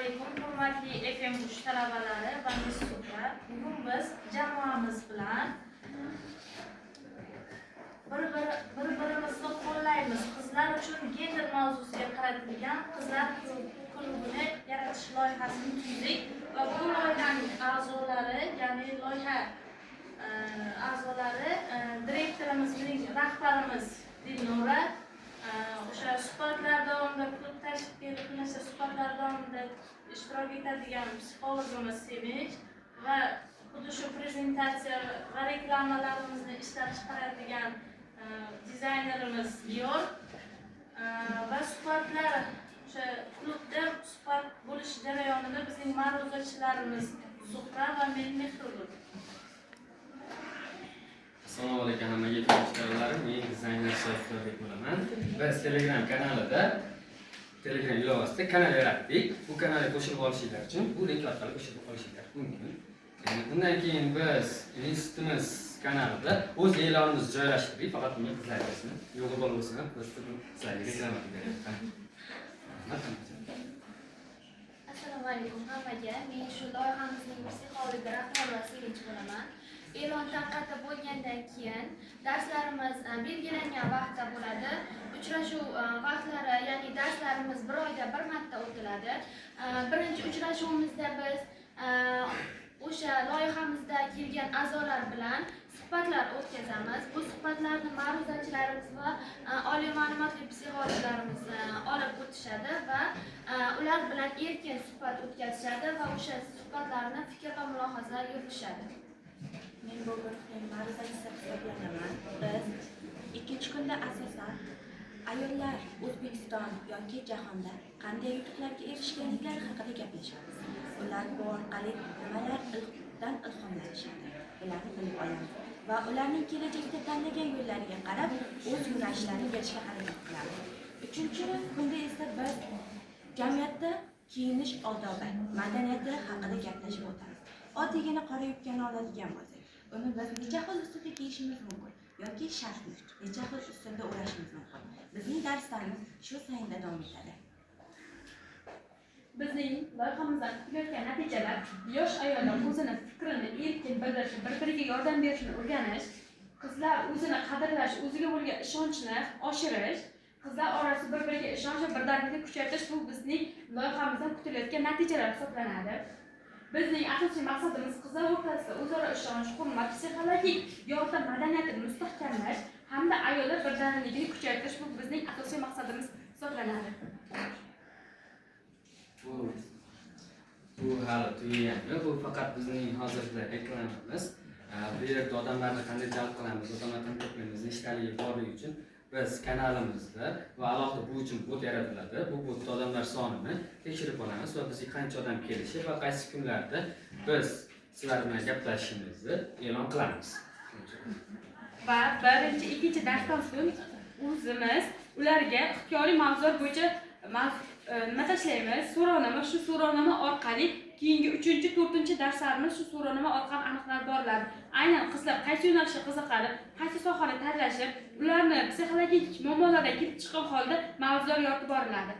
alaykum, hurmatli FM Uch talabalari va institutlar. Bugun biz jamoamiz bilan bir-birimizni qo'llaymiz. Qizlar uchun gender mavzusiga qaratilgan qizlar klubini yaratish loyihasini tuzdik va bu loyihaning a'zolari, ya'ni loyiha a'zolari direktorimizning rahbarimiz Dilnura, o'sha suhbatlar davomida klub tashkil qilinishi suhbatlar davomida ishtirok etadigan psixologimiz Sevinch va xuddi shu prezentatsiya va reklamalarimizni ishlab chiqaradigan dizaynerimiz Diyor va suhbatlar o'sha klubda suhbat bo'lish jarayonida bizning ma'ruzachilarimiz Zuhra va men Mehrulur. Assalomu alaykum hammaga tanishlarlarim. Men dizayner Sofiya bo'laman. Biz Telegram kanalida Telegram ilovasida kanal yaratdik. Bu kanalga qo'shilib olishinglar uchun bu link orqali qo'shilib olishinglar mumkin. Undan keyin biz institutimiz kanalida o'z e'lonimizni joylashtirdik. Faqat bunga qizlaringizni yo'g'i bo'lsa ham biz sizlarga reklama qilyapmiz. Assalomu alaykum hammaga. Men shu loyihamizning psixologi rahbari va Sevinch bo'laman. E'lon tarqatib bo'lgandan keyin darslarimiz belgilangan vaqtda bo'ladi. Uchrashuv vaqtlari, ya'ni darslarimiz bir oyda bir marta o'tiladi. Birinchi uchrashuvimizda biz o'sha loyihamizda kelgan a'zolar bilan suhbatlar o'tkazamiz. Bu suhbatlarni ma'ruzachilarimiz va oliy ma'lumotli psixologlarimiz olib o'tishadi va ular bilan erkin suhbat o'tkazishadi va o'sha suhbatlarni fikr va mulohaza yuritishadi. Men bu guruhning ma'ruzachisi hisoblanaman. Biz ikkinchi kunda asosan ayollar O'zbekiston yoki jahonda qanday yutuqlarga erishganliklari haqida gaplashamiz. Ular bu orqali nimalardan ilhomlanishadi, ularni bilib olamiz va ularning kelajakda tanlagan yo'llariga qarab o'z yo'nalishlarini berishga harakat qilamiz. Uchinchi kunda esa biz jamiyatda kiyinish odobi, madaniyati haqida gaplashib o'tamiz. Oddiygina qora yubkani oladigan bo'lsak, uni biz necha xil uslubda kiyishimiz mumkin yoki sharfni necha xil uslubda o'rashimiz mumkin. Bizning darslarimiz shu sayinda davom etadi. Bizning loyihamizdan kutilayotgan natijalar yosh ayollar o'zini fikrini erkin bildirish, bir-biriga yordam berishni o'rganish, qizlar o'zini qadrlash, o'ziga bo'lgan ishonchni oshirish, qizlar orasida bir-biriga ishonch va birdamlikni kuchaytirish bu bizning loyihamizdan kutilayotgan natijalar hisoblanadi. Bizning asosiy maqsadimiz qizlar o'rtasida o'zaro ishonch, hurmat, psixologik yordam madaniyatini mustahkamlash hamda ayollar birdamligini kuchaytirish bu bizning asosiy maqsadimiz hisoblanadi. Bu hali tugagani, bu faqat bizning hozirda reklamamiz. Bu yerda odamlarni qanday jalb qilamiz, odamlarni to'playmiz, ishtaligi borligi uchun biz kanalimizda va alohida bu uchun bot yaratiladi. Bu botda odamlar sonini tekshirib olamiz va bizga qancha odam kelishi va qaysi kunlarda biz sizlar bilan gaplashishimizni e'lon qilamiz. Va birinchi, ikkinchi darsdan so'ng o'zimiz ularga ixtiyoriy mavzular bo'yicha nima tashlaymiz, so'rovnoma, shu so'rovnoma orqali keyingi 3-4 darslarimiz shu so'rovnoma orqali aniqlab boriladi. Aynan qizlar qaysi yo'nalishga qiziqadi, qaysi sohani tanlashi, ularni psixologik muammolarga kirib chiqqan holda mavzular yoritib boriladi.